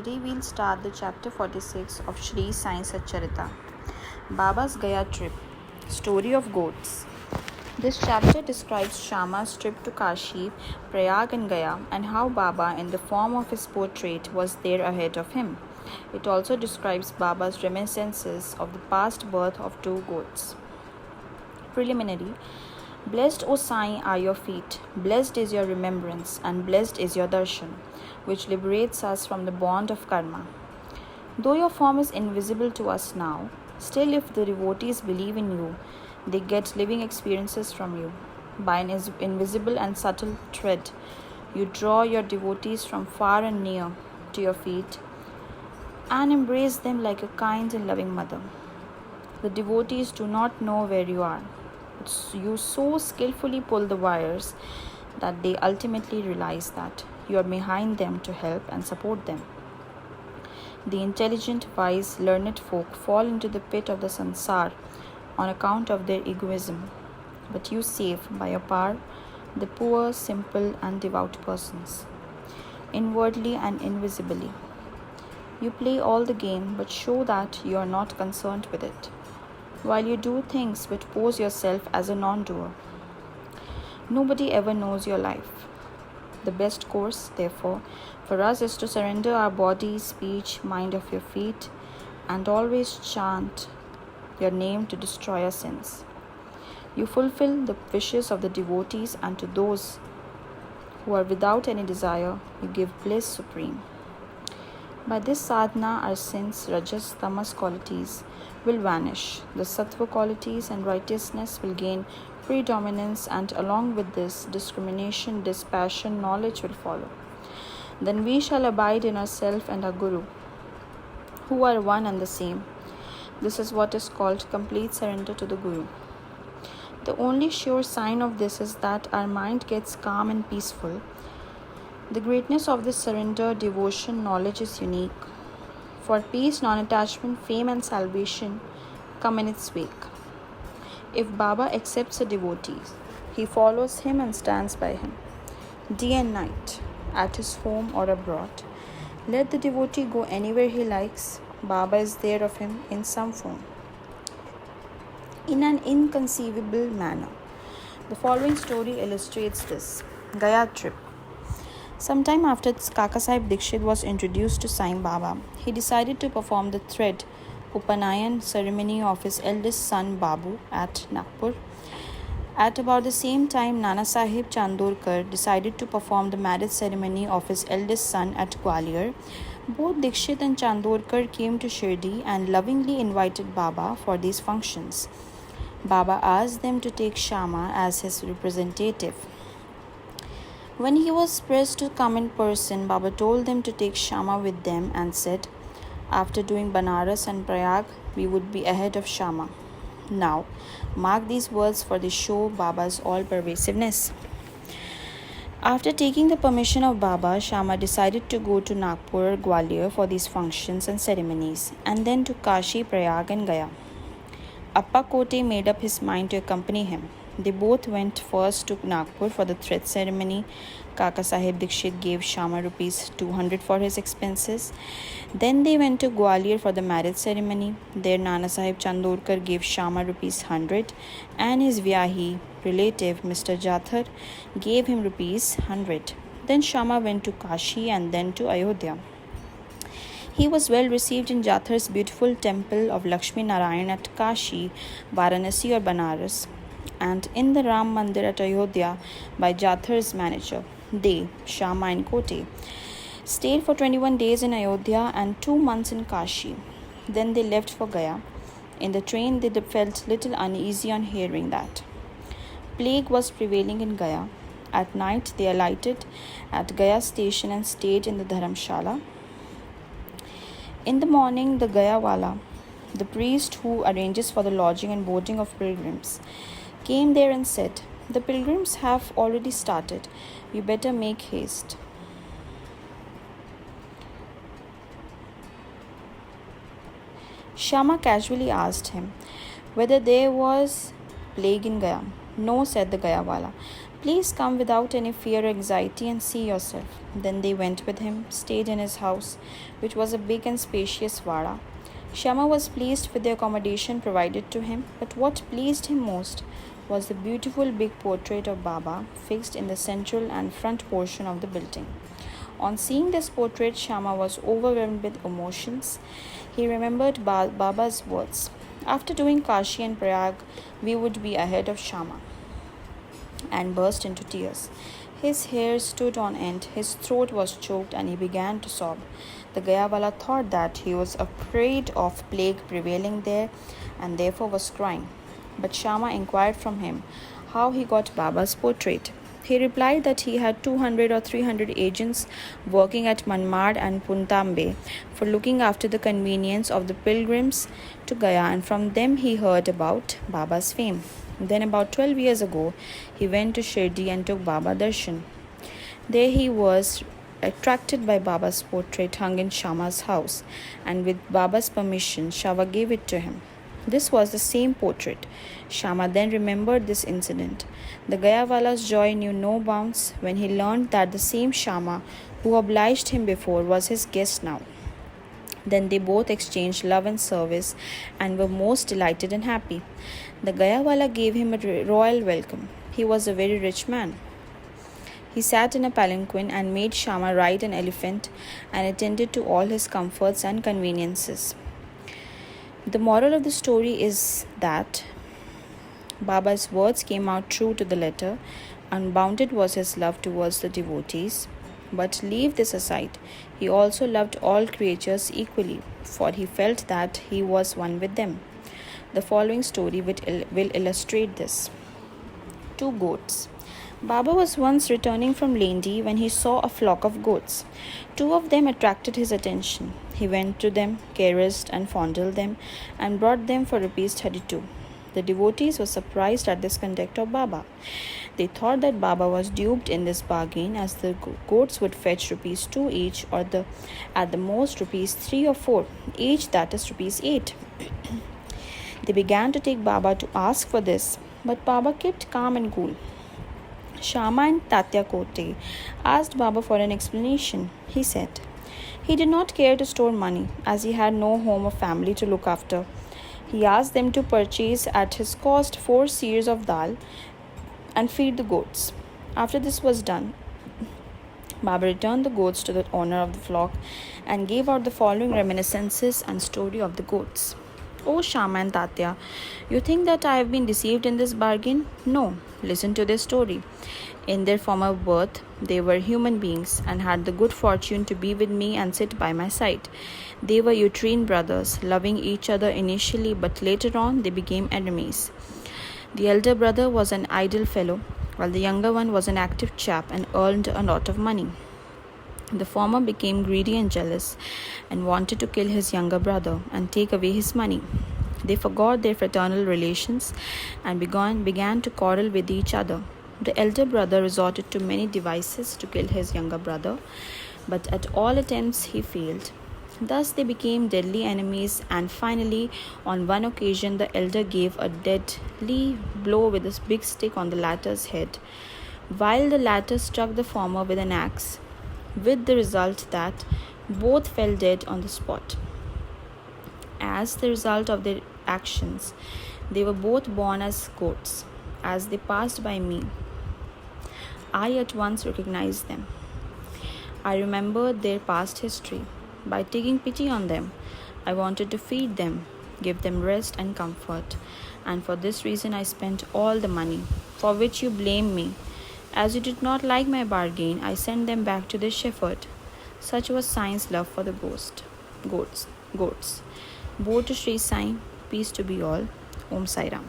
Today we'll start the chapter 46 of Shri Satcharita. Baba's Gaya trip. Story of goats. This chapter describes Shama's trip to Kashi, Prayag and Gaya and how Baba in the form of his portrait was there ahead of him. It also describes Baba's reminiscences of the past birth of two goats. Preliminary. Blessed, O Sai, are your feet, blessed is your remembrance, and blessed is your darshan, which liberates us from the bond of karma. Though your form is invisible to us now, still if the devotees believe in you, they get living experiences from you. By an invisible and subtle thread, you draw your devotees from far and near to your feet and embrace them like a kind and loving mother. The devotees do not know where you are. You so skillfully pull the wires that they ultimately realize that you are behind them to help and support them. The intelligent, wise, learned folk fall into the pit of the sansar on account of their egoism, but you save by your power the poor, simple, and devout persons, inwardly and invisibly. You play all the game but show that you are not concerned with it, while you do things which pose yourself as a non-doer. Nobody ever knows your life. The best course, therefore, for us is to surrender our body, speech, mind at your feet, and always chant your name to destroy our sins. You fulfill the wishes of the devotees, and to those who are without any desire, you give bliss supreme. By this sadhana, our sins, rajas, tamas qualities will vanish. The sattva qualities and righteousness will gain predominance, and along with this, discrimination, dispassion, knowledge will follow. Then we shall abide in ourself and our Guru, who are one and the same. This is what is called complete surrender to the Guru. The only sure sign of this is that our mind gets calm and peaceful. The greatness of this surrender, devotion, knowledge is unique. For peace, non-attachment, fame and salvation come in its wake. If Baba accepts a devotee, he follows him and stands by him, day and night, at his home or abroad. Let the devotee go anywhere he likes, Baba is there of him in some form, in an inconceivable manner. The following story illustrates this. Gaya trip. Sometime after Kaka Sahib Dikshit was introduced to Sai Baba, he decided to perform the thread Upanayan ceremony of his eldest son Babu at Nagpur. At about the same time, Nana Sahib Chandorkar decided to perform the marriage ceremony of his eldest son at Gwalior. Both Dikshit and Chandorkar came to Shirdi and lovingly invited Baba for these functions. Baba asked them to take Shama as his representative. When he was pressed to come in person, Baba told them to take Shama with them and said, after doing Banaras and Prayag, we would be ahead of Shama. Now, mark these words for they show Baba's all-pervasiveness. After taking the permission of Baba, Shama decided to go to Nagpur, Gwalior for these functions and ceremonies, and then to Kashi, Prayag and Gaya. Appa Kote made up his mind to accompany him. They both went first to Nagpur for the thread ceremony. Kaka Sahib Dikshit gave Shama rupees 200 for his expenses. Then they went to Gwalior for the marriage ceremony. There Nana Sahib Chandorkar gave Shama rupees 100 and his Vyahi relative Mr. Jathar gave him rupees 100. Then Shama went to Kashi and then to Ayodhya. He was well received in Jathar's beautiful temple of Lakshmi Narayan at Kashi, Varanasi or Banaras, and in the Ram Mandir at Ayodhya by Jathar's manager. They, Shama and Kote, stayed for 21 days in Ayodhya and 2 months in Kashi. Then they left for Gaya. In the train, they felt little uneasy on hearing that plague was prevailing in Gaya. At night, they alighted at Gaya station and stayed in the Dharamshala. In the morning, the Gaya Wala, the priest who arranges for the lodging and boarding of pilgrims, came there and said, the pilgrims have already started. You better make haste. Shama casually asked him whether there was plague in Gaya. No, said the Gayawala. Please come without any fear or anxiety and see yourself. Then they went with him, stayed in his house, which was a big and spacious vada. Shama was pleased with the accommodation provided to him, but what pleased him most was the beautiful big portrait of Baba fixed in the central and front portion of the building. On seeing this portrait, Shama was overwhelmed with emotions. He remembered Baba's words. After doing Kashi and Prayag, we would be ahead of Shama, and burst into tears. His hair stood on end, his throat was choked, and he began to sob. The Gayawala thought that he was afraid of plague prevailing there and therefore was crying. But Shama inquired from him how he got Baba's portrait. He replied that he had 200 or 300 agents working at Manmad and Puntambe for looking after the convenience of the pilgrims to Gaya, and from them he heard about Baba's fame. Then about 12 years ago, he went to Shirdi and took Baba Darshan. There he was attracted by Baba's portrait hung in Shama's house, and with Baba's permission, Shama gave it to him. This was the same portrait. Shama then remembered this incident. The Gayawala's joy knew no bounds when he learned that the same Shama who obliged him before was his guest now. Then they both exchanged love and service and were most delighted and happy. The Gayawala gave him a royal welcome. He was a very rich man. He sat in a palanquin and made Shama ride an elephant and attended to all his comforts and conveniences. The moral of the story is that Baba's words came out true to the letter. Unbounded was his love towards the devotees. But leave this aside. He also loved all creatures equally, for he felt that he was one with them. The following story will illustrate this. 2 goats. Baba was once returning from Lendi when he saw a flock of goats. 2 of them attracted his attention. He went to them, caressed and fondled them, and brought them for rupees 32. The devotees were surprised at this conduct of Baba. They thought that Baba was duped in this bargain, as the goats would fetch rupees 2 each, or at the most rupees 3 or 4 each, that is rupees 8. They began to take Baba to ask for this, but Baba kept calm and cool. Shama and Tatya Kote asked Baba for an explanation. He said he did not care to store money, as he had no home or family to look after. He asked them to purchase at his cost 4 seers of dal and feed the goats. After this was done, Baba returned the goats to the owner of the flock and gave out the following reminiscences and story of the goats. Oh Shama and Tatya, you think that I have been deceived in this bargain? No, listen to their story. In their former birth, they were human beings and had the good fortune to be with me and sit by my side. They were uterine brothers, loving each other initially, but later on they became enemies. The elder brother was an idle fellow, while the younger one was an active chap and earned a lot of money. The former became greedy and jealous and wanted to kill his younger brother and take away his money. They forgot their fraternal relations and began to quarrel with each other. The elder brother resorted to many devices to kill his younger brother, but at all attempts he failed. Thus they became deadly enemies, and finally, on one occasion, the elder gave a deadly blow with a big stick on the latter's head, while the latter struck the former with an axe, with the result that both fell dead on the spot. As the result of their actions, they were both born as goats. As they passed by me, I at once recognized them. I remembered their past history. By taking pity on them, I wanted to feed them, give them rest and comfort, and for this reason I spent all the money, for which you blame me. As you did not like my bargain, I sent them back to their shepherd. Such was Sai's love for the goats. Bow to Shri Sai, peace to be all. Om Sai Ram.